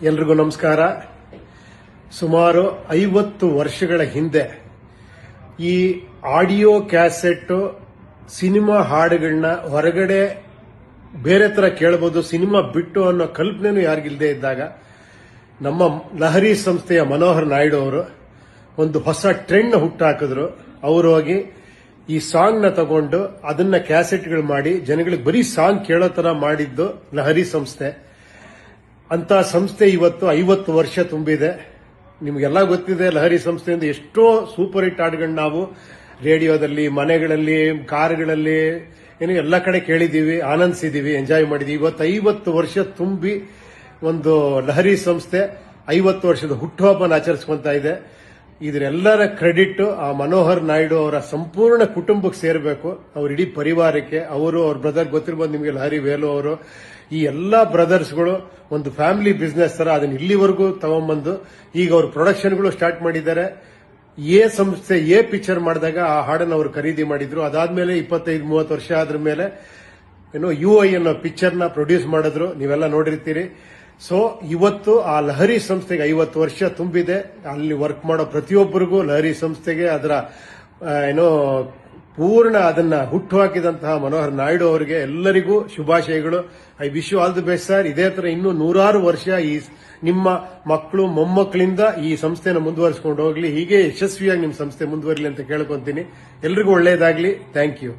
ಎಲ್ರಿಗೂ ನಮಸ್ಕಾರ. ಸುಮಾರು 50 ವರ್ಷಗಳ ಹಿಂದೆ ಈ ಆಡಿಯೋ ಕ್ಯಾಸೆಟ್ ಸಿನಿಮಾ ಹಾಡುಗಳನ್ನ ಹೊರಗಡೆ ಬೇರೆ ತರ ಕೇಳಬಹುದು, ಸಿನಿಮಾ ಬಿಟ್ಟು ಅನ್ನೋ ಕಲ್ಪನೆನೂ ಯಾರಿಗಿಲ್ಲದೆ ಇದ್ದಾಗ ನಮ್ಮ ಲಹರಿ ಸಂಸ್ಥೆಯ ಮನೋಹರ್ ನಾಯ್ಡು ಅವರು ಒಂದು ಹೊಸ ಟ್ರೆಂಡ್ ಹುಟ್ಟಾಕಿದ್ರು. ಅವರು ಹೋಗಿ ಈ ಸಾಂಗ್ ನ ತಗೊಂಡು ಅದನ್ನ ಕ್ಯಾಸೆಟ್ಗಳು ಮಾಡಿ ಜನಗಳಿಗೆ ಬರೀ ಸಾಂಗ್ ಕೇಳೋ ತರ ಮಾಡಿದ್ದು ಲಹರಿ ಸಂಸ್ಥೆ. ಅಂತ ಸಂಸ್ಥೆ ಇವತ್ತು 50 ವರ್ಷ ತುಂಬಿದೆ. ನಿಮಗೆಲ್ಲ ಗೊತ್ತಿದೆ, ಲಹರಿ ಸಂಸ್ಥೆಯಿಂದ ಎಷ್ಟೋ ಸೂಪರ್ ಹಿಟ್ ಹಾಡುಗಳನ್ನ ನಾವು ರೇಡಿಯೋದಲ್ಲಿ, ಮನೆಗಳಲ್ಲಿ, ಕಾರುಗಳಲ್ಲಿ ಎಲ್ಲ ಕಡೆ ಕೇಳಿದೀವಿ, ಆನಂದಿಸಿದೀವಿ, ಎಂಜಾಯ್ ಮಾಡಿದೀವಿ. ಇವತ್ತು 50 ವರ್ಷ ತುಂಬಿ ಒಂದು ಲಹರಿ ಸಂಸ್ಥೆ 50 ವರ್ಷದ ಹುಟ್ಟುಹಬ್ಬನ ಆಚರಿಸ್ಕೊಂತ ಇದೆ. ಇದರೆಲ್ಲರ ಕ್ರೆಡಿಟ್ ಆ ಮನೋಹರ್ ನಾಯ್ಡು ಅವರ ಸಂಪೂರ್ಣ ಕುಟುಂಬಕ್ಕೆ ಸೇರಬೇಕು, ಅವ್ರ ಇಡೀ ಪರಿವಾರಕ್ಕೆ. ಅವರು ಅವ್ರ ಬ್ರದರ್ ಗೊತ್ತಿರಬಹುದು ನಿಮಗೆ, ಲಹರಿ ವೇಲು ಅವರು. ಈ ಎಲ್ಲಾ ಬ್ರದರ್ಸ್ಗಳು ಒಂದು ಫ್ಯಾಮಿಲಿ ಬಿಸ್ನೆಸ್ ತರ ಅದನ್ನ ಇಲ್ಲಿವರೆಗೂ ತಗೊಂಡ್ಬಂದು ಈಗ ಅವ್ರ ಪ್ರೊಡಕ್ಷನ್ಗಳು ಸ್ಟಾರ್ಟ್ ಮಾಡಿದ್ದಾರೆ. ಸಂಸ್ಥೆ ಪಿಕ್ಚರ್ ಮಾಡಿದಾಗ ಆ ಹಾಡನ್ನು ಅವರು ಖರೀದಿ ಮಾಡಿದ್ರು. ಅದಾದ್ಮೇಲೆ 25-30 ವರ್ಷ ಆದ್ರ ಮೇಲೆ UI ಅನ್ನೋ ಪಿಕ್ಚರ್ ನ ಪ್ರೊಡ್ಯೂಸ್ ಮಾಡಿದ್ರು, ನೀವೆಲ್ಲ ನೋಡಿರ್ತೀರಿ. ಸೊ ಇವತ್ತು ಆ ಲಹರಿ ಸಂಸ್ಥೆಗೆ 50 ವರ್ಷ ತುಂಬಿದೆ. ಅಲ್ಲಿ ವರ್ಕ್ ಮಾಡೋ ಪ್ರತಿಯೊಬ್ಬರಿಗೂ ಲಹರಿ ಸಂಸ್ಥೆಗೆ ಅದರ ಪೂರ್ಣ ಅದನ್ನ ಹುಟ್ಟು ಹಾಕಿದಂತಹ ಮನೋಹರ್ ನಾಯ್ಡು ಅವರಿಗೆ ಎಲ್ಲರಿಗೂ ಶುಭಾಶಯಗಳು. I wish you all the best sir. ಇದೇ ತರ ಇನ್ನೂ 100 ವರ್ಷ ಈ ನಿಮ್ಮ ಮಕ್ಕಳು ಮೊಮ್ಮಕ್ಕಳಿಂದ ಈ ಸಂಸ್ಥೆನ ಮುಂದುವರಿಸಿಕೊಂಡು ಹೋಗ್ಲಿ, ಹೀಗೆ ಯಶಸ್ವಿಯಾಗಿ ನಿಮ್ಮ ಸಂಸ್ಥೆ ಮುಂದುವರಲಿ ಅಂತ ಕೇಳ್ಕೊಂತೀನಿ. ಎಲ್ರಿಗೂ ಒಳ್ಳೆಯದಾಗ್ಲಿ. Thank you.